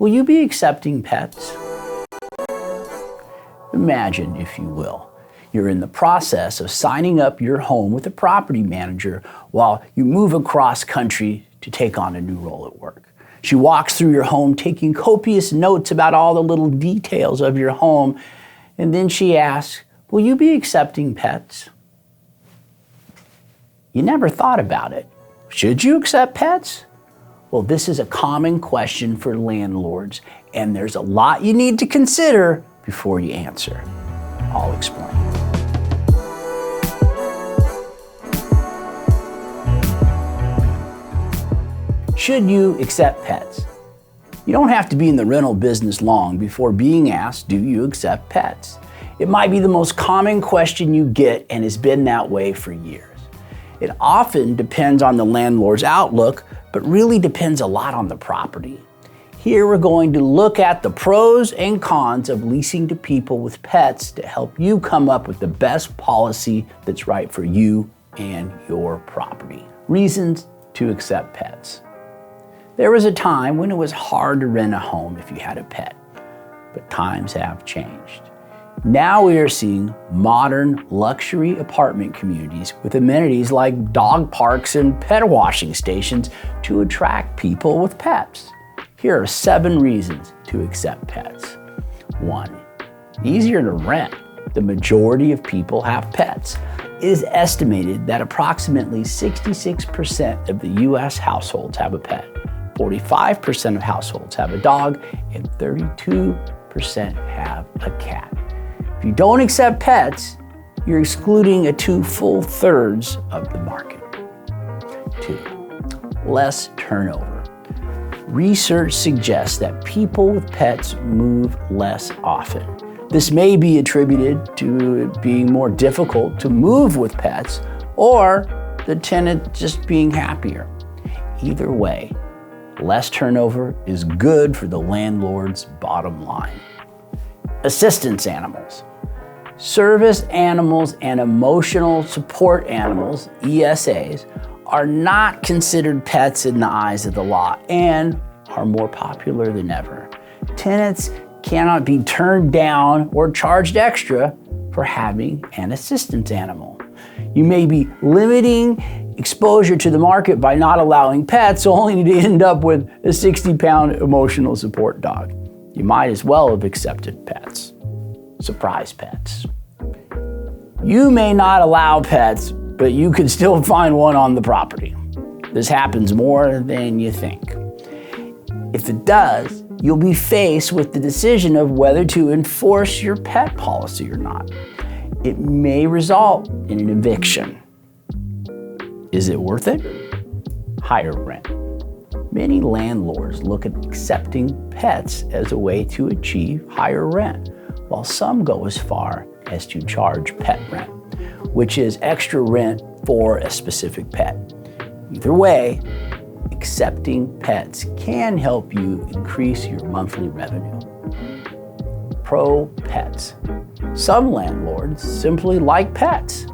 will you be accepting pets? Imagine, if you will, you're in the process of signing up your home with a property manager while you move across country to take on a new role at work. She walks through your home taking copious notes about all the little details of your home, and then she asks, will you be accepting pets? You never thought about it. Should you accept pets? Well, this is a common question for landlords, and there's a lot you need to consider before you answer. I'll explain. Should you accept pets? You don't have to be in the rental business long before being asked, do you accept pets? It might be the most common question you get and has been that way for years. It often depends on the landlord's outlook, but really depends a lot on the property. Here we're going to look at the pros and cons of leasing to people with pets to help you come up with the best policy that's right for you and your property. Reasons to accept pets. There was a time when it was hard to rent a home if you had a pet, but times have changed. Now we are seeing modern luxury apartment communities with amenities like dog parks and pet washing stations to attract people with pets. Here are 7 reasons to accept pets. 1, easier to rent. The majority of people have pets. It is estimated that approximately 66% of the U.S. households have a pet, 45% of households have a dog, and 32% have a cat. If you don't accept pets, you're excluding a full thirds of the market. 2, less turnover. Research suggests that people with pets move less often. This may be attributed to it being more difficult to move with pets or the tenant just being happier. Either way, less turnover is good for the landlord's bottom line. Assistance animals. Service animals and emotional support animals, ESAs, are not considered pets in the eyes of the law and are more popular than ever. Tenants cannot be turned down or charged extra for having an assistance animal. You may be limiting exposure to the market by not allowing pets, only to end up with a 60-pound emotional support dog. You might as well have accepted pets. Surprise pets. You may not allow pets, but you could still find one on the property. This happens more than you think. If it does, you'll be faced with the decision of whether to enforce your pet policy or not. It may result in an eviction. Is it worth it? Higher rent. Many landlords look at accepting pets as a way to achieve higher rent, while some go as far as to charge pet rent, which is extra rent for a specific pet. Either way, accepting pets can help you increase your monthly revenue. Pro pets. Some landlords simply like pets.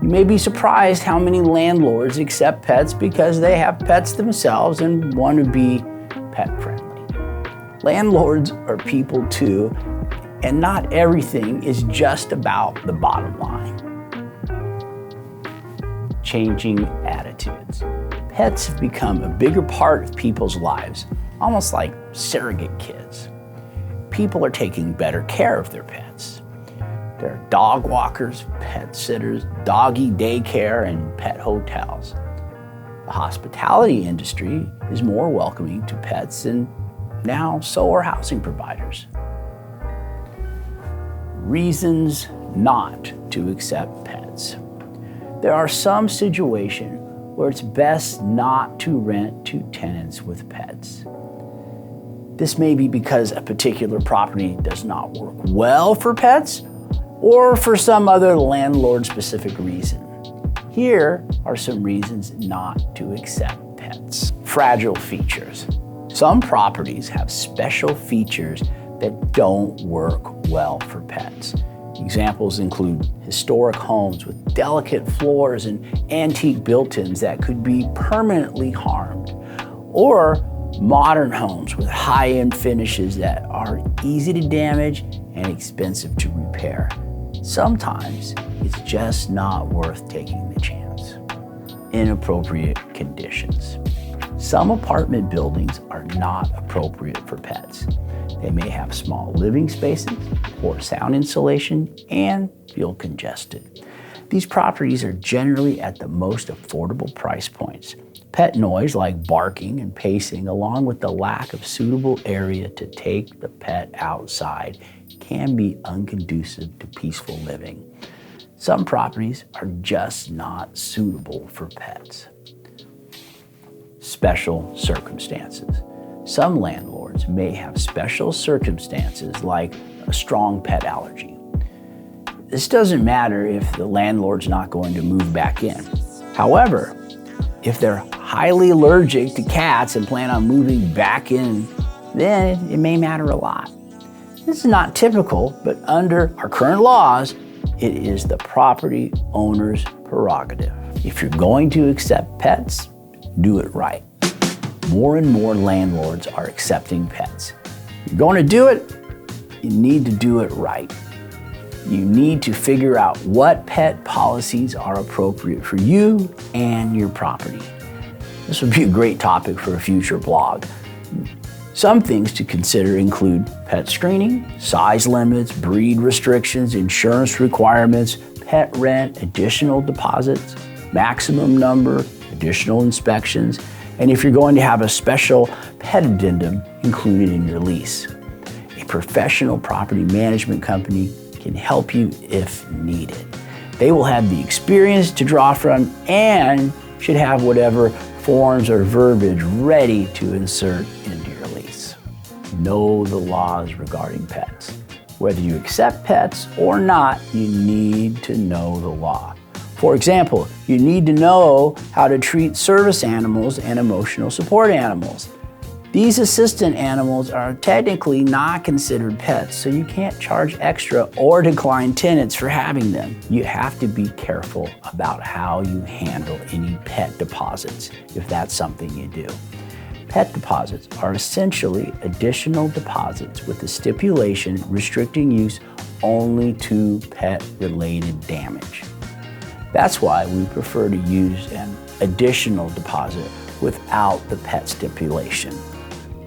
You may be surprised how many landlords accept pets because they have pets themselves and want to be pet friendly. Landlords are people too, and not everything is just about the bottom line. Changing attitudes. Pets have become a bigger part of people's lives, almost like surrogate kids. People are taking better care of their pets. There are dog walkers, pet sitters, doggy daycare, and pet hotels. The hospitality industry is more welcoming to pets, and now so are housing providers. Reasons not to accept pets. There are some situations where it's best not to rent to tenants with pets. This may be because a particular property does not work well for pets or for some other landlord-specific reason. Here are some reasons not to accept pets. Fragile features. Some properties have special features that don't work well for pets. Examples include historic homes with delicate floors and antique built-ins that could be permanently harmed, or modern homes with high-end finishes that are easy to damage and expensive to repair. Sometimes it's just not worth taking the chance. Inappropriate conditions. Some apartment buildings are not appropriate for pets. They may have small living spaces, poor sound insulation, and feel congested. These properties are generally at the most affordable price points. Pet noise like barking and pacing, along with the lack of suitable area to take the pet outside, can be unconducive to peaceful living. Some properties are just not suitable for pets. Special circumstances. Some landlords may have special circumstances like a strong pet allergy. This doesn't matter if the landlord's not going to move back in. However, if they're highly allergic to cats and plan on moving back in, then it may matter a lot. This is not typical, but under our current laws, it is the property owner's prerogative. If you're going to accept pets, do it right. More and more landlords are accepting pets. If you're going to do it, you need to do it right. You need to figure out what pet policies are appropriate for you and your property. This would be a great topic for a future blog. Some things to consider include pet screening, size limits, breed restrictions, insurance requirements, pet rent, additional deposits, maximum number, additional inspections, and if you're going to have a special pet addendum included in your lease. A professional property management company can help you if needed. They will have the experience to draw from and should have whatever forms or verbiage ready to insert into your lease. Know the laws regarding pets. Whether you accept pets or not, you need to know the law. For example, you need to know how to treat service animals and emotional support animals. These assistant animals are technically not considered pets, so you can't charge extra or decline tenants for having them. You have to be careful about how you handle any pet deposits, if that's something you do. Pet deposits are essentially additional deposits with the stipulation restricting use only to pet-related damage. That's why we prefer to use an additional deposit without the pet stipulation.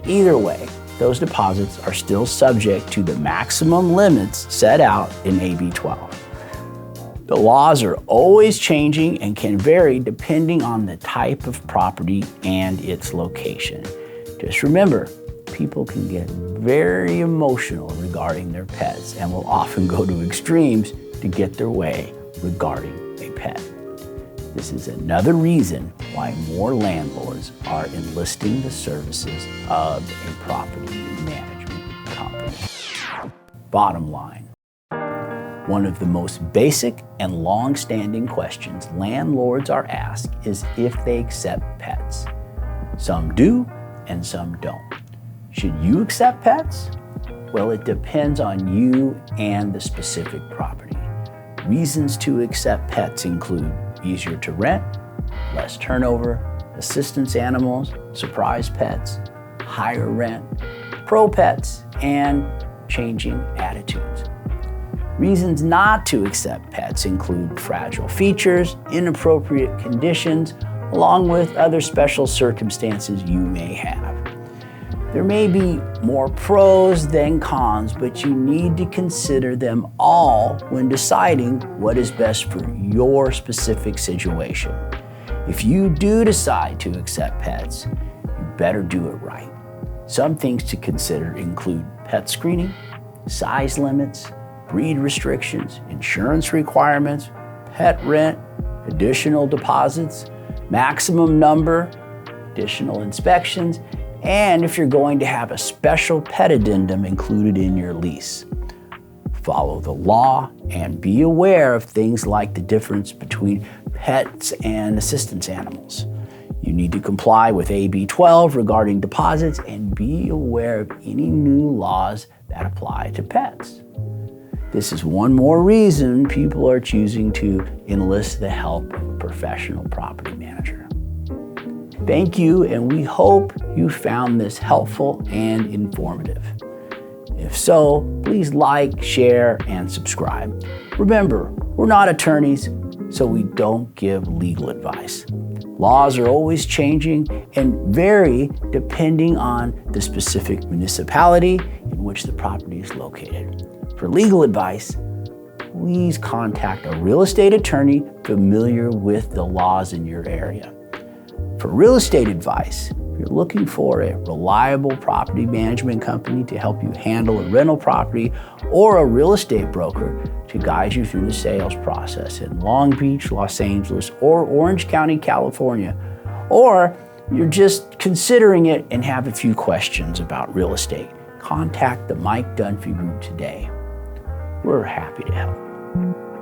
Either way, those deposits are still subject to the maximum limits set out in AB 12. The laws are always changing and can vary depending on the type of property and its location. Just remember, people can get very emotional regarding their pets and will often go to extremes to get their way regarding a pet. This is another reason why more landlords are enlisting the services of a property management company. Bottom line, one of the most basic and long-standing questions landlords are asked is if they accept pets. Some do and some don't. Should you accept pets? Well, it depends on you and the specific property. Reasons to accept pets include easier to rent, less turnover, assistance animals, surprise pets, higher rent, pro pets, and changing attitudes. Reasons not to accept pets include fragile features, inappropriate conditions, along with other special circumstances you may have. There may be more pros than cons, but you need to consider them all when deciding what is best for your specific situation. If you do decide to accept pets, you better do it right. Some things to consider include pet screening, size limits, breed restrictions, insurance requirements, pet rent, additional deposits, maximum number, additional inspections, and if you're going to have a special pet addendum included in your lease. Follow the law and be aware of things like the difference between pets and assistance animals. You need to comply with AB 12 regarding deposits and be aware of any new laws that apply to pets. This is one more reason people are choosing to enlist the help of a professional property manager. Thank you, and we hope you found this helpful and informative. If so, please like, share, and subscribe. Remember, we're not attorneys, so we don't give legal advice. Laws are always changing and vary depending on the specific municipality in which the property is located. For legal advice, please contact a real estate attorney familiar with the laws in your area. For real estate advice, if you're looking for a reliable property management company to help you handle a rental property, or a real estate broker to guide you through the sales process in Long Beach, Los Angeles, or Orange County, California, or you're just considering it and have a few questions about real estate, contact the Mike Dunfee Group today. We're happy to help.